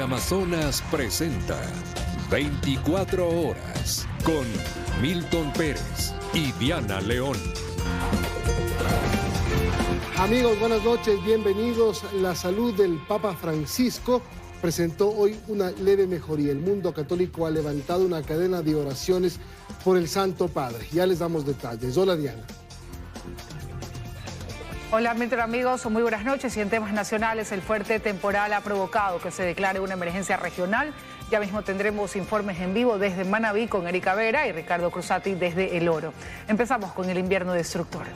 Amazonas presenta 24 horas con Milton Pérez y Diana León. Amigos, buenas noches, bienvenidos. La salud del Papa Francisco presentó hoy una leve mejoría. El mundo católico ha levantado una cadena de oraciones por el Santo Padre. Ya les damos detalles. Hola, Diana. Hola, Milton, amigos, muy buenas noches. Y en temas nacionales, el fuerte temporal ha provocado que se declare una emergencia regional. Ya mismo tendremos informes en vivo desde Manabí con Erika Vera y Ricardo Cruzati desde El Oro. Empezamos con el invierno destructor.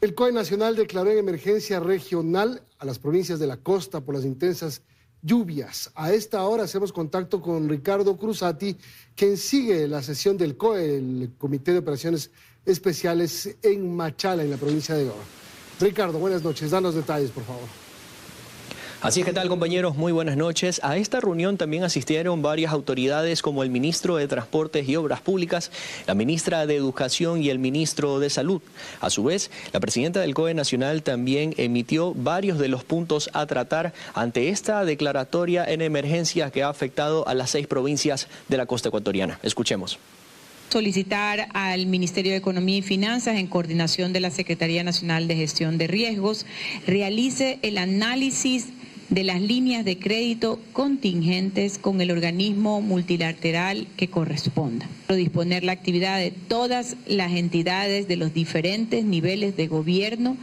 El COE Nacional declaró en emergencia regional a las provincias de la costa por las intensas lluvias. A esta hora hacemos contacto con Ricardo Cruzati, quien sigue la sesión del COE, el Comité de Operaciones Especiales en Machala, en la provincia de Loa. Ricardo, buenas noches. Danos detalles, por favor. Así es, ¿qué tal, compañeros? Muy buenas noches. A esta reunión también asistieron varias autoridades como el ministro de Transportes y Obras Públicas, la ministra de Educación y el ministro de Salud. A su vez, la presidenta del COE Nacional también emitió varios de los puntos a tratar ante esta declaratoria en emergencia que ha afectado a las 6 provincias de la costa ecuatoriana. Escuchemos. Solicitar al Ministerio de Economía y Finanzas, en coordinación de la Secretaría Nacional de Gestión de Riesgos, realice el análisis de las líneas de crédito contingentes con el organismo multilateral que corresponda. Disponer la actividad de todas las entidades de los diferentes niveles de gobierno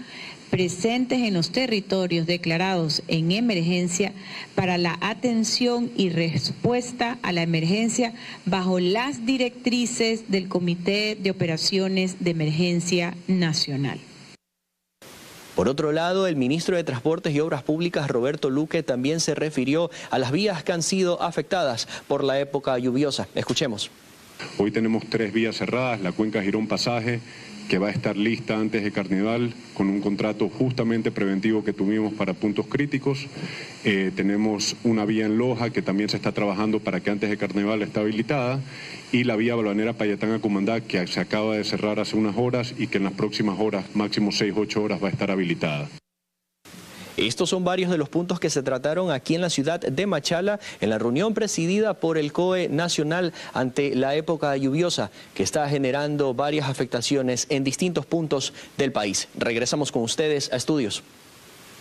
presentes en los territorios declarados en emergencia para la atención y respuesta a la emergencia bajo las directrices del Comité de Operaciones de Emergencia Nacional. Por otro lado, el ministro de Transportes y Obras Públicas, Roberto Luque, también se refirió a las vías que han sido afectadas por la época lluviosa. Escuchemos. Hoy tenemos 3 vías cerradas, la cuenca Girón Pasaje, que va a estar lista antes de Carnaval, con un contrato justamente preventivo que tuvimos para puntos críticos. Tenemos una vía en Loja que también se está trabajando para que antes de Carnaval esté habilitada, y la vía Balvanera Payatán-Acumandá, que se acaba de cerrar hace unas horas y que en las próximas horas, máximo 6-8 horas, va a estar habilitada. Estos son varios de los puntos que se trataron aquí en la ciudad de Machala en la reunión presidida por el COE Nacional ante la época lluviosa que está generando varias afectaciones en distintos puntos del país. Regresamos con ustedes a estudios.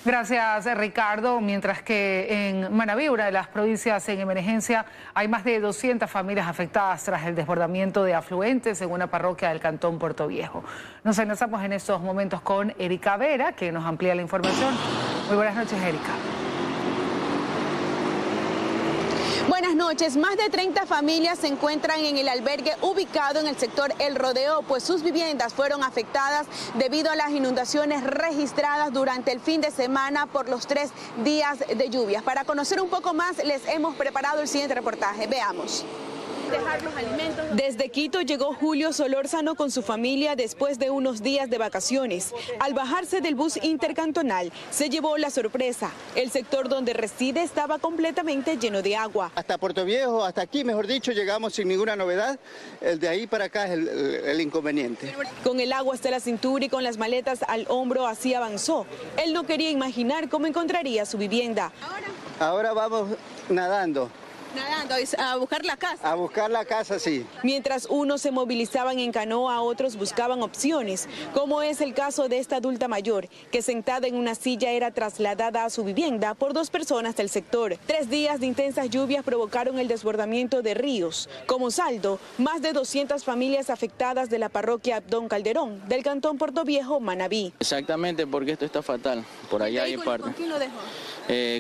Gracias, Ricardo. Mientras que en Manabí, una de las provincias en emergencia, hay más de 200 familias afectadas tras el desbordamiento de afluentes en una parroquia del cantón Puerto Viejo. Nos enlazamos en estos momentos con Erika Vera, que nos amplía la información. Muy buenas noches, Erika. Buenas noches. Más de 30 familias se encuentran en el albergue ubicado en el sector El Rodeo, pues sus viviendas fueron afectadas debido a las inundaciones registradas durante el fin de semana por los 3 días de lluvias. Para conocer un poco más, les hemos preparado el siguiente reportaje. Veamos. Dejar los alimentos. Desde Quito llegó Julio Solórzano con su familia después de unos días de vacaciones. Al bajarse del bus intercantonal, se llevó la sorpresa. El sector donde reside estaba completamente lleno de agua. Hasta Puerto Viejo, hasta aquí, mejor dicho, llegamos sin ninguna novedad. El de ahí para acá es el inconveniente. Con el agua hasta la cintura y con las maletas al hombro, así avanzó. Él no quería imaginar cómo encontraría su vivienda. Ahora vamos nadando. Nadando, a buscar la casa. A buscar la casa, sí. Mientras unos se movilizaban en canoa, otros buscaban opciones, como es el caso de esta adulta mayor, que sentada en una silla era trasladada a su vivienda por 2 personas del sector. 3 días de intensas lluvias provocaron el desbordamiento de ríos. Como saldo, más de 200 familias afectadas de la parroquia Abdón Calderón, del cantón Puerto Viejo, Manabí. Exactamente, porque esto está fatal. Por allá hay parte. ¿Con quién lo dejó?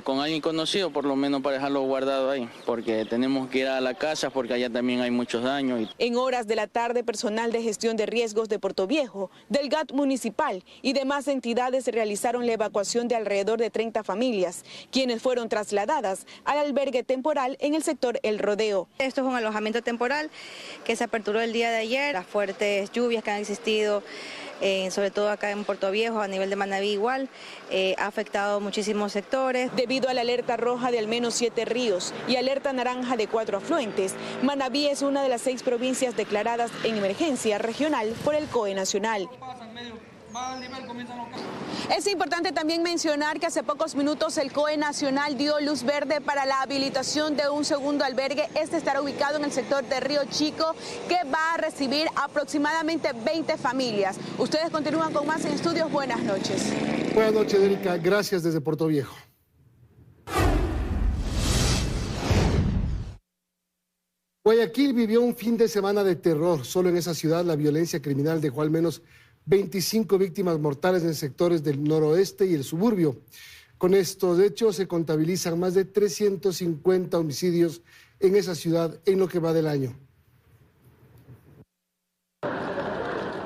Con alguien conocido, por lo menos para dejarlo guardado ahí, porque tenemos que ir a la casa porque allá también hay muchos daños. En horas de la tarde, personal de gestión de riesgos de Puerto Viejo, del GAT municipal y demás entidades realizaron la evacuación de alrededor de 30 familias, quienes fueron trasladadas al albergue temporal en el sector El Rodeo. Esto es un alojamiento temporal que se aperturó el día de ayer. Las fuertes lluvias que han existido sobre todo acá en Puerto Viejo, a nivel de Manabí igual, ha afectado muchísimos sectores. Debido a la alerta roja de al menos 7 ríos y alerta naranja de 4 afluentes, Manabí es una de las 6 provincias declaradas en emergencia regional por el COE nacional. Es importante también mencionar que hace pocos minutos el COE nacional dio luz verde para la habilitación de un segundo albergue. Este estará ubicado en el sector de Río Chico, que va a recibir aproximadamente 20 familias. Ustedes continúan con más en Estudios. Buenas noches. Buenas noches, Erika. Gracias desde Puerto Viejo. Guayaquil vivió un fin de semana de terror. Solo en esa ciudad la violencia criminal dejó al menos 25 víctimas mortales en sectores del noroeste y el suburbio. Con estos hechos se contabilizan más de 350 homicidios en esa ciudad en lo que va del año.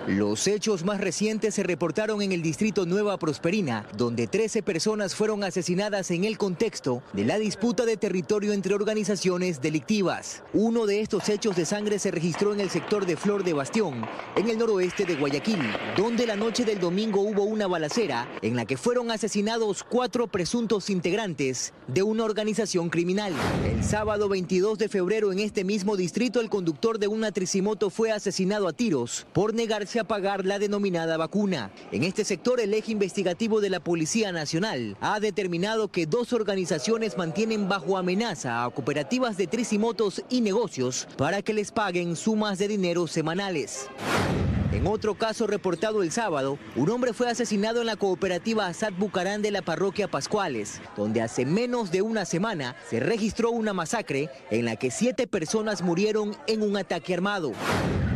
Los hechos más recientes se reportaron en el distrito Nueva Prosperina, donde 13 personas fueron asesinadas en el contexto de la disputa de territorio entre organizaciones delictivas. Uno de estos hechos de sangre se registró en el sector de Flor de Bastión, en el noroeste de Guayaquil, donde la noche del domingo hubo una balacera en la que fueron asesinados 4 presuntos integrantes de una organización criminal. El sábado 22 de febrero en este mismo distrito, el conductor de una tricimoto fue asesinado a tiros por negarse a pagar la denominada vacuna. En este sector, el eje investigativo de la Policía Nacional ha determinado que 2 organizaciones mantienen bajo amenaza a cooperativas de tricimotos y negocios para que les paguen sumas de dinero semanales. En otro caso reportado el sábado, un hombre fue asesinado en la cooperativa Asad Bucarán de la parroquia Pascuales, donde hace menos de una semana se registró una masacre en la que 7 personas murieron en un ataque armado.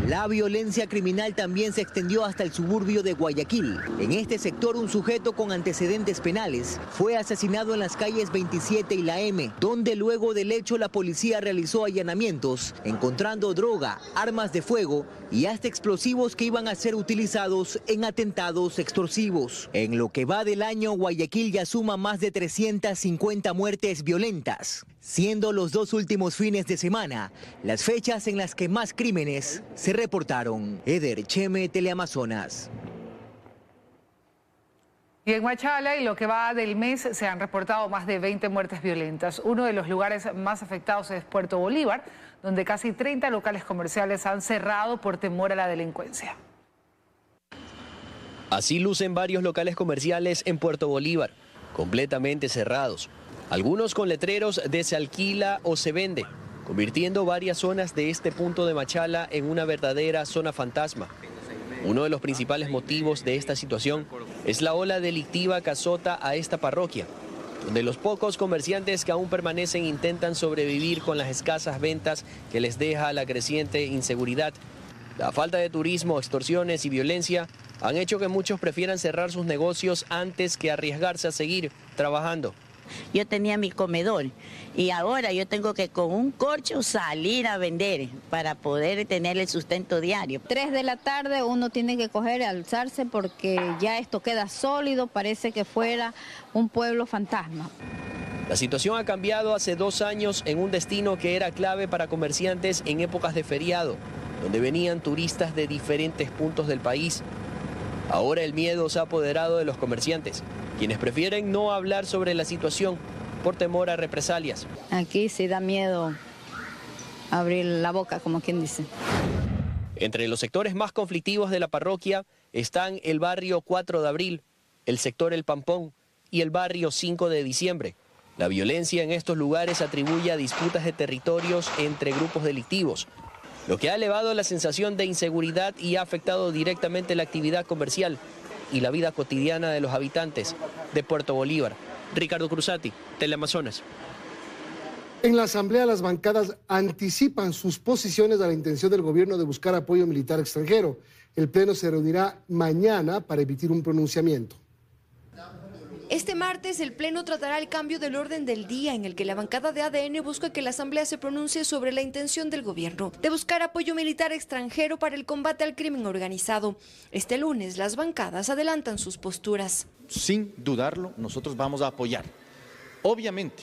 La violencia criminal también se extendió hasta el suburbio de Guayaquil. En este sector, un sujeto con antecedentes penales fue asesinado en las calles 27 y la M, donde luego del hecho la policía realizó allanamientos, encontrando droga, armas de fuego y hasta explosivos que iban a ser utilizados en atentados extorsivos. En lo que va del año, Guayaquil ya suma más de 350 muertes violentas, siendo los 2 últimos fines de semana las fechas en las que más crímenes se reportaron. Eder Cheme, Teleamazonas. Y en Machala, y lo que va del mes, se han reportado más de 20 muertes violentas. Uno de los lugares más afectados es Puerto Bolívar, donde casi 30 locales comerciales han cerrado por temor a la delincuencia. Así lucen varios locales comerciales en Puerto Bolívar, completamente cerrados. Algunos con letreros de se alquila o se vende, convirtiendo varias zonas de este punto de Machala en una verdadera zona fantasma. Uno de los principales motivos de esta situación es la ola delictiva que azota a esta parroquia, donde los pocos comerciantes que aún permanecen intentan sobrevivir con las escasas ventas que les deja la creciente inseguridad. La falta de turismo, extorsiones y violencia han hecho que muchos prefieran cerrar sus negocios antes que arriesgarse a seguir trabajando. Yo tenía mi comedor y ahora yo tengo que con un corcho salir a vender para poder tener el sustento diario. 3 de la tarde uno tiene que coger y alzarse porque ya esto queda sólido, parece que fuera un pueblo fantasma. La situación ha cambiado hace 2 años en un destino que era clave para comerciantes en épocas de feriado, donde venían turistas de diferentes puntos del país. Ahora el miedo se ha apoderado de los comerciantes, quienes prefieren no hablar sobre la situación por temor a represalias. Aquí sí da miedo abrir la boca, como quien dice. Entre los sectores más conflictivos de la parroquia están el barrio 4 de Abril, el sector El Pampón y el barrio 5 de Diciembre. La violencia en estos lugares se atribuye a disputas de territorios entre grupos delictivos, lo que ha elevado la sensación de inseguridad y ha afectado directamente la actividad comercial y la vida cotidiana de los habitantes de Puerto Bolívar. Ricardo Cruzati, Teleamazonas. En la Asamblea, las bancadas anticipan sus posiciones a la intención del gobierno de buscar apoyo militar extranjero. El Pleno se reunirá mañana para emitir un pronunciamiento. Este martes el Pleno tratará el cambio del orden del día en el que la bancada de ADN busca que la Asamblea se pronuncie sobre la intención del gobierno de buscar apoyo militar extranjero para el combate al crimen organizado. Este lunes las bancadas adelantan sus posturas. Sin dudarlo, nosotros vamos a apoyar, obviamente,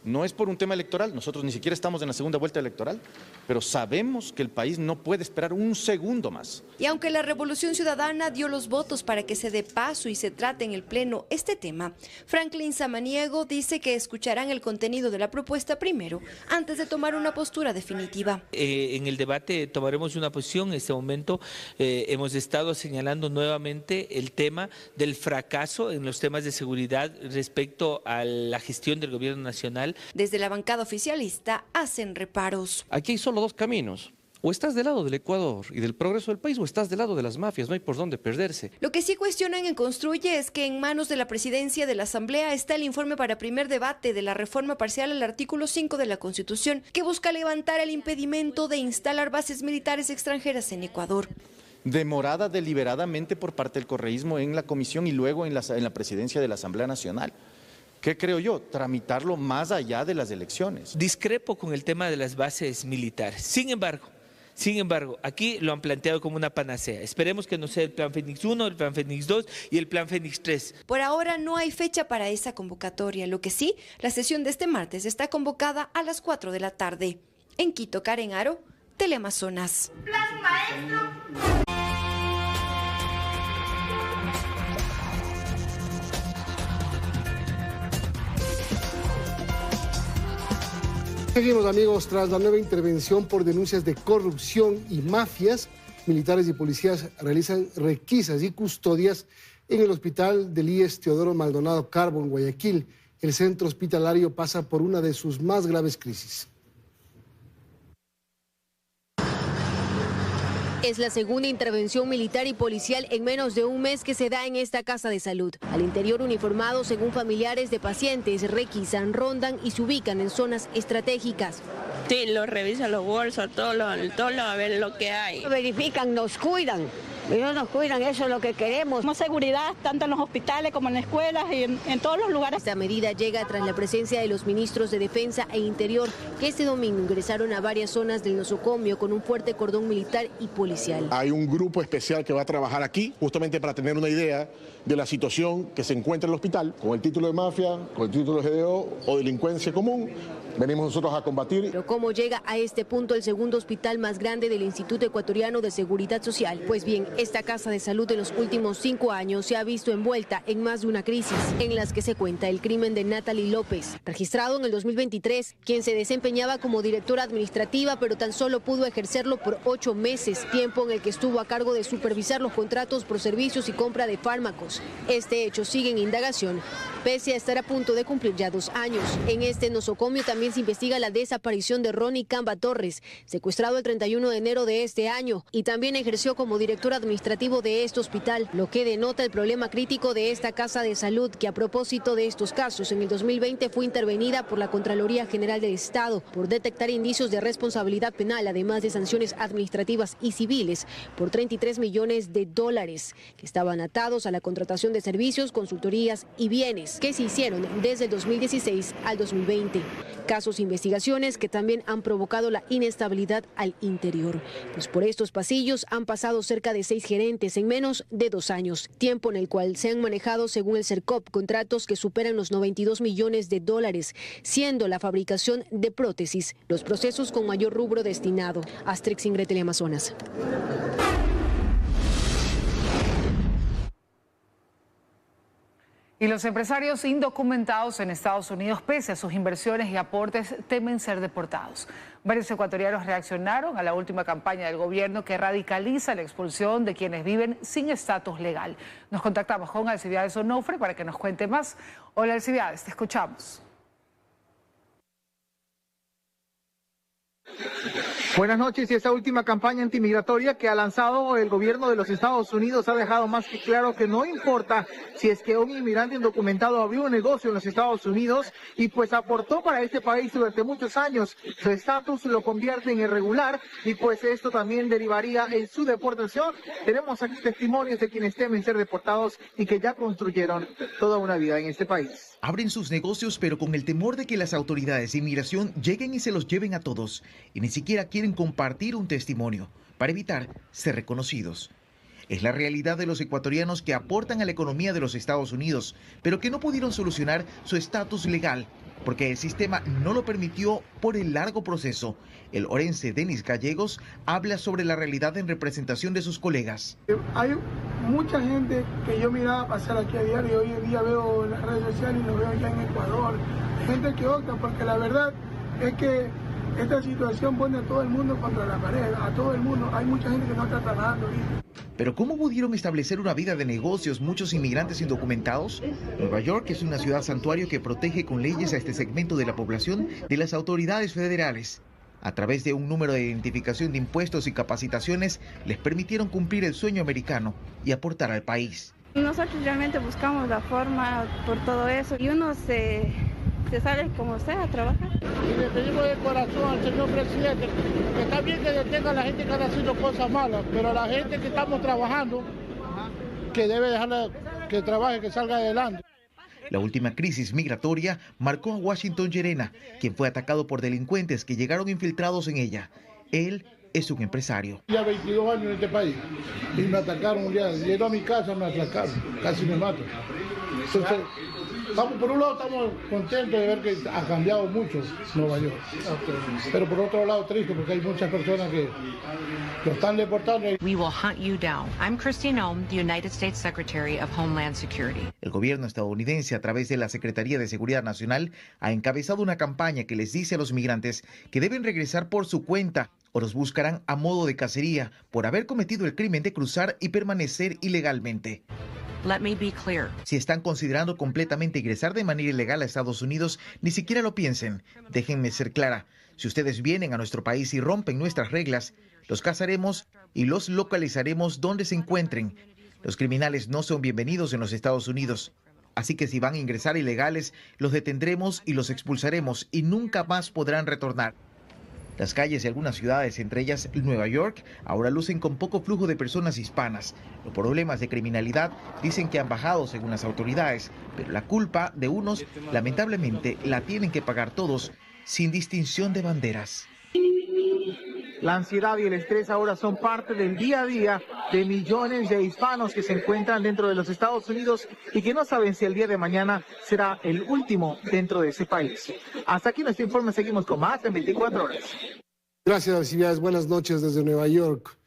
No es por un tema electoral, nosotros ni siquiera estamos en la segunda vuelta electoral, pero sabemos que el país no puede esperar un segundo más. Y aunque la Revolución Ciudadana dio los votos para que se dé paso y se trate en el Pleno este tema, Franklin Samaniego dice que escucharán el contenido de la propuesta primero, antes de tomar una postura definitiva. En el debate tomaremos una posición. En este momento hemos estado señalando nuevamente el tema del fracaso en los temas de seguridad respecto a la gestión del gobierno nacional. Desde la bancada oficialista hacen reparos. Aquí hay solo dos caminos. O estás del lado del Ecuador y del progreso del país o estás del lado de las mafias, no hay por dónde perderse. Lo que sí cuestionan en Construye es que en manos de la presidencia de la Asamblea está el informe para primer debate de la reforma parcial al artículo 5 de la Constitución, que busca levantar el impedimento de instalar bases militares extranjeras en Ecuador. Demorada deliberadamente por parte del correísmo en la comisión y luego en la presidencia de la Asamblea Nacional. ¿Qué creo yo? Tramitarlo más allá de las elecciones. Discrepo con el tema de las bases militares. Sin embargo, aquí lo han planteado como una panacea. Esperemos que no sea el Plan Fénix 1, el Plan Fénix 2 y el Plan Fénix 3. Por ahora no hay fecha para esa convocatoria. Lo que sí, la sesión de este martes está convocada a las 4 de la tarde. En Quito, Karen Aro, Teleamazonas. Plan maestro. Seguimos, amigos. Tras la nueva intervención por denuncias de corrupción y mafias, militares y policías realizan requisas y custodias en el hospital del IES Teodoro Maldonado Carbo en Guayaquil. El centro hospitalario pasa por una de sus más graves crisis. Es la segunda intervención militar y policial en menos de un mes que se da en esta casa de salud. Al interior, uniformados según familiares de pacientes, requisan, rondan y se ubican en zonas estratégicas. Sí, lo revisan los bolsos, todo a ver lo que hay. Verifican, nos cuidan. Ellos nos cuidan, eso es lo que queremos. Más seguridad, tanto en los hospitales como en las escuelas y en todos los lugares. Esta medida llega tras la presencia de los ministros de Defensa e Interior, que este domingo ingresaron a varias zonas del nosocomio con un fuerte cordón militar y policial. Hay un grupo especial que va a trabajar aquí, justamente para tener una idea de la situación que se encuentra en el hospital, con el título de mafia, con el título de GDO o delincuencia común. Venimos nosotros a combatir. Pero ¿cómo llega a este punto el segundo hospital más grande del Instituto Ecuatoriano de Seguridad Social? Pues bien, esta casa de salud en los últimos 5 años se ha visto envuelta en más de una crisis, en las que se cuenta el crimen de Natalie López, registrado en el 2023, quien se desempeñaba como directora administrativa, pero tan solo pudo ejercerlo por 8 meses, tiempo en el que estuvo a cargo de supervisar los contratos por servicios y compra de fármacos. Este hecho sigue en indagación, pese a estar a punto de cumplir ya 2 años. En este nosocomio también se investiga la desaparición de Ronnie Camba Torres, secuestrado el 31 de enero de este año, y también ejerció como director administrativo de este hospital, lo que denota el problema crítico de esta casa de salud, que a propósito de estos casos, en el 2020 fue intervenida por la Contraloría General del Estado por detectar indicios de responsabilidad penal, además de sanciones administrativas y civiles por $33 millones, que estaban atados a la contratación de servicios, consultorías y bienes que se hicieron desde el 2016 al 2020. Casos e investigaciones que también han provocado la inestabilidad al interior. Pues por estos pasillos han pasado cerca de 6 gerentes en menos de 2 años, tiempo en el cual se han manejado, según el CERCOP, contratos que superan los $92 millones, siendo la fabricación de prótesis los procesos con mayor rubro destinado. Astrix Ingrid, Teleamazonas. Y los empresarios indocumentados en Estados Unidos, pese a sus inversiones y aportes, temen ser deportados. Varios ecuatorianos reaccionaron a la última campaña del gobierno que radicaliza la expulsión de quienes viven sin estatus legal. Nos contactamos con Alcibiades Onofre para que nos cuente más. Hola Alcibiades, te escuchamos. Buenas noches. Y esta última campaña antimigratoria que ha lanzado el gobierno de los Estados Unidos ha dejado más que claro que no importa si es que un inmigrante indocumentado abrió un negocio en los Estados Unidos y pues aportó para este país durante muchos años, su estatus lo convierte en irregular y pues esto también derivaría en su deportación. Tenemos aquí testimonios de quienes temen ser deportados y que ya construyeron toda una vida en este país. Abren sus negocios pero con el temor de que las autoridades de inmigración lleguen y se los lleven a todos y ni siquiera quieren compartir un testimonio para evitar ser reconocidos. Es la realidad de los ecuatorianos que aportan a la economía de los Estados Unidos, pero que no pudieron solucionar su estatus legal porque el sistema no lo permitió por el largo proceso. El orense Denis Gallegos habla sobre la realidad en representación de sus colegas. Hay mucha gente que yo miraba pasar aquí a diario, hoy en día veo en las redes sociales y lo veo ya en Ecuador, gente que opta, porque la verdad es que esta situación pone a todo el mundo contra la pared, a todo el mundo. Hay mucha gente que no está trabajando ahorita. Pero ¿cómo pudieron establecer una vida de negocios muchos inmigrantes indocumentados? Nueva York es una ciudad santuario que protege con leyes a este segmento de la población de las autoridades federales. A través de un número de identificación de impuestos y capacitaciones, les permitieron cumplir el sueño americano y aportar al país. Nosotros realmente buscamos la forma por todo eso y uno se sale como sea a trabajar. Y le pedimos de corazón al señor presidente que está bien que detenga a la gente que está haciendo cosas malas, pero a la gente que estamos trabajando, que debe dejarla que trabaje, que salga adelante. La última crisis migratoria marcó a Washington Llerena, quien fue atacado por delincuentes que llegaron infiltrados en ella. Él es un empresario. Ya 22 años en este país y me atacaron un día. Llegué a mi casa, me atacaron, casi me matan. Entonces, por un lado estamos contentos de ver que ha cambiado mucho Nueva York, pero por otro lado triste porque hay muchas personas que lo están deportando. We will hunt you down. I'm Christine Ohm, the United States Secretary of Homeland Security. El gobierno estadounidense, a través de la Secretaría de Seguridad Nacional, ha encabezado una campaña que les dice a los migrantes que deben regresar por su cuenta o los buscarán a modo de cacería por haber cometido el crimen de cruzar y permanecer ilegalmente. Let me be clear. Si están considerando completamente ingresar de manera ilegal a Estados Unidos, ni siquiera lo piensen. Déjenme ser clara. Si ustedes vienen a nuestro país y rompen nuestras reglas, los cazaremos y los localizaremos donde se encuentren. Los criminales no son bienvenidos en los Estados Unidos. Así que si van a ingresar ilegales, los detendremos y los expulsaremos y nunca más podrán retornar. Las calles de algunas ciudades, entre ellas Nueva York, ahora lucen con poco flujo de personas hispanas. Los problemas de criminalidad dicen que han bajado según las autoridades, pero la culpa de unos, lamentablemente, la tienen que pagar todos, sin distinción de banderas. La ansiedad y el estrés ahora son parte del día a día de millones de hispanos que se encuentran dentro de los Estados Unidos y que no saben si el día de mañana será el último dentro de ese país. Hasta aquí nuestro informe, seguimos con más en 24 horas. Gracias, Alcibiades. Buenas noches desde Nueva York.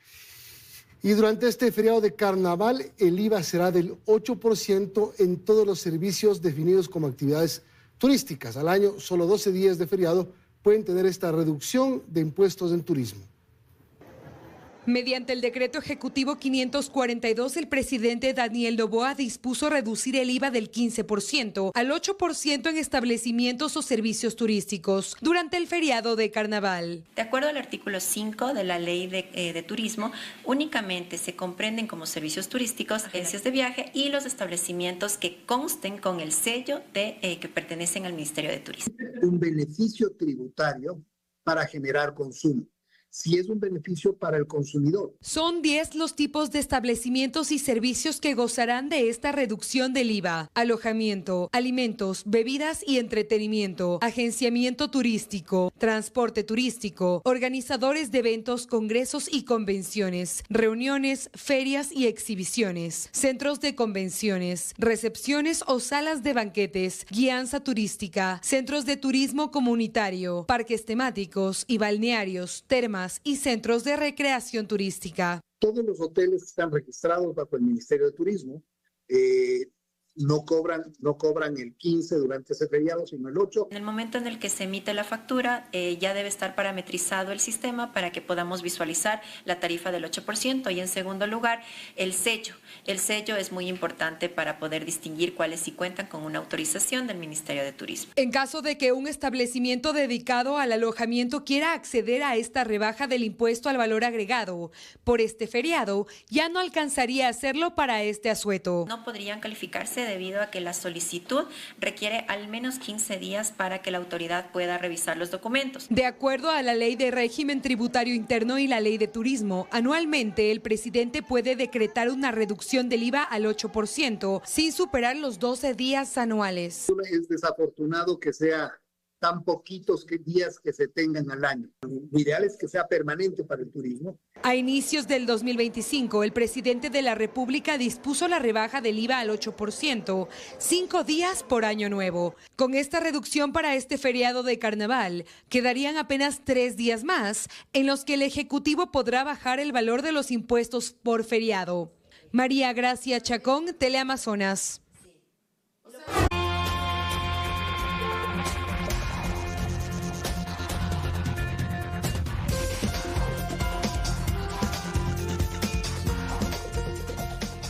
Y durante este feriado de carnaval, el IVA será del 8% en todos los servicios definidos como actividades turísticas. Al año, solo 12 días de feriado pueden tener esta reducción de impuestos en turismo. Mediante el decreto ejecutivo 542, el presidente Daniel Noboa dispuso reducir el IVA del 15% al 8% en establecimientos o servicios turísticos durante el feriado de carnaval. De acuerdo al artículo 5 de la ley de turismo, únicamente se comprenden como servicios turísticos agencias de viaje y los establecimientos que consten con el sello que pertenecen al Ministerio de Turismo. Un beneficio tributario para generar consumo. Si es un beneficio para el consumidor. Son 10 los tipos de establecimientos y servicios que gozarán de esta reducción del IVA: alojamiento, alimentos, bebidas y entretenimiento, agenciamiento turístico, transporte turístico, organizadores de eventos, congresos y convenciones, reuniones, ferias y exhibiciones, centros de convenciones, recepciones o salas de banquetes, guianza turística, centros de turismo comunitario, parques temáticos y balnearios, termas y centros de recreación turística. Todos los hoteles que están registrados bajo el Ministerio de Turismo no cobran el 15 durante ese feriado, sino el 8. En el momento en el que se emite la factura, ya debe estar parametrizado el sistema para que podamos visualizar la tarifa del 8%. Y en segundo lugar, el sello. El sello es muy importante para poder distinguir cuáles sí cuentan con una autorización del Ministerio de Turismo. En caso de que un establecimiento dedicado al alojamiento quiera acceder a esta rebaja del impuesto al valor agregado por este feriado, ya no alcanzaría a hacerlo para este asueto. No podrían calificarse debido a que la solicitud requiere al menos 15 días para que la autoridad pueda revisar los documentos. De acuerdo a la Ley de Régimen Tributario Interno y la Ley de Turismo, anualmente el presidente puede decretar una reducción del IVA al 8% sin superar los 12 días anuales. Es desafortunado que sea tan poquitos días que se tengan al año. Lo ideal es que sea permanente para el turismo. A inicios del 2025, el presidente de la República dispuso la rebaja del IVA al 8%, 5 días por año nuevo. Con esta reducción para este feriado de carnaval, quedarían apenas 3 días más en los que el Ejecutivo podrá bajar el valor de los impuestos por feriado. María Gracia Chacón, Teleamazonas.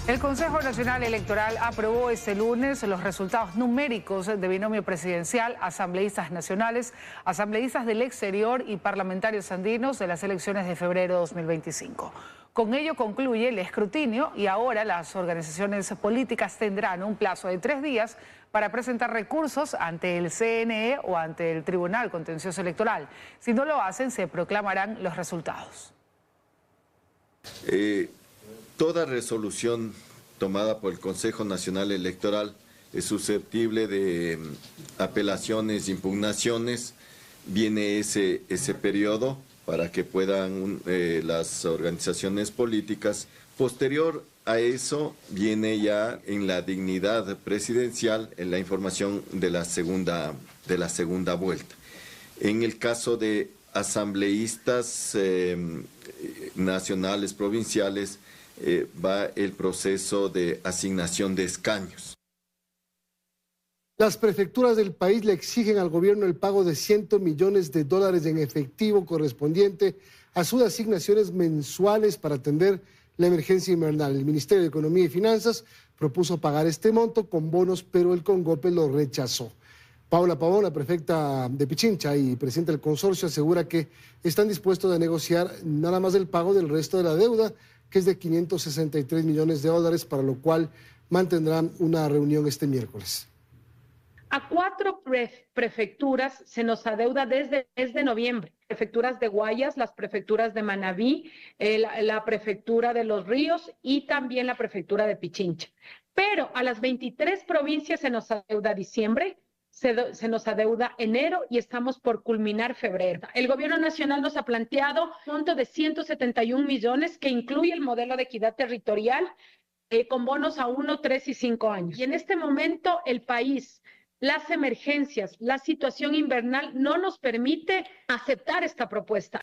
El Consejo Nacional Electoral aprobó este lunes los resultados numéricos de binomio presidencial, asambleístas nacionales, asambleístas del exterior y parlamentarios andinos de las elecciones de febrero de 2025. Con ello concluye el escrutinio y ahora las organizaciones políticas tendrán un plazo de 3 días para presentar recursos ante el CNE o ante el Tribunal Contencioso Electoral. Si no lo hacen, se proclamarán los resultados. Toda resolución tomada por el Consejo Nacional Electoral es susceptible de apelaciones, impugnaciones. Viene ese periodo para que puedan las organizaciones políticas. Posterior a eso viene ya en la dignidad presidencial en la información de la segunda vuelta. En el caso de asambleístas nacionales, provinciales, va el proceso de asignación de escaños. Las prefecturas del país le exigen al gobierno el pago de $100 millones en efectivo correspondiente a sus asignaciones mensuales para atender la emergencia invernal. El Ministerio de Economía y Finanzas propuso pagar este monto con bonos, pero el CONGOPE lo rechazó. Paula Pavón, la prefecta de Pichincha y presidenta del consorcio, asegura que están dispuestos a negociar nada más el pago del resto de la deuda, que es de $563 millones, para lo cual mantendrán una reunión este miércoles. A 4 prefecturas se nos adeuda desde noviembre. Prefecturas de Guayas, las prefecturas de Manabí, la prefectura de Los Ríos y también la prefectura de Pichincha. Pero a las 23 provincias se nos adeuda diciembre, se nos adeuda enero y estamos por culminar febrero. El gobierno nacional nos ha planteado un monto de 171 millones que incluye el modelo de equidad territorial con bonos a 1, 3 y 5 años. Y en este momento el país, las emergencias, la situación invernal no nos permite aceptar esta propuesta.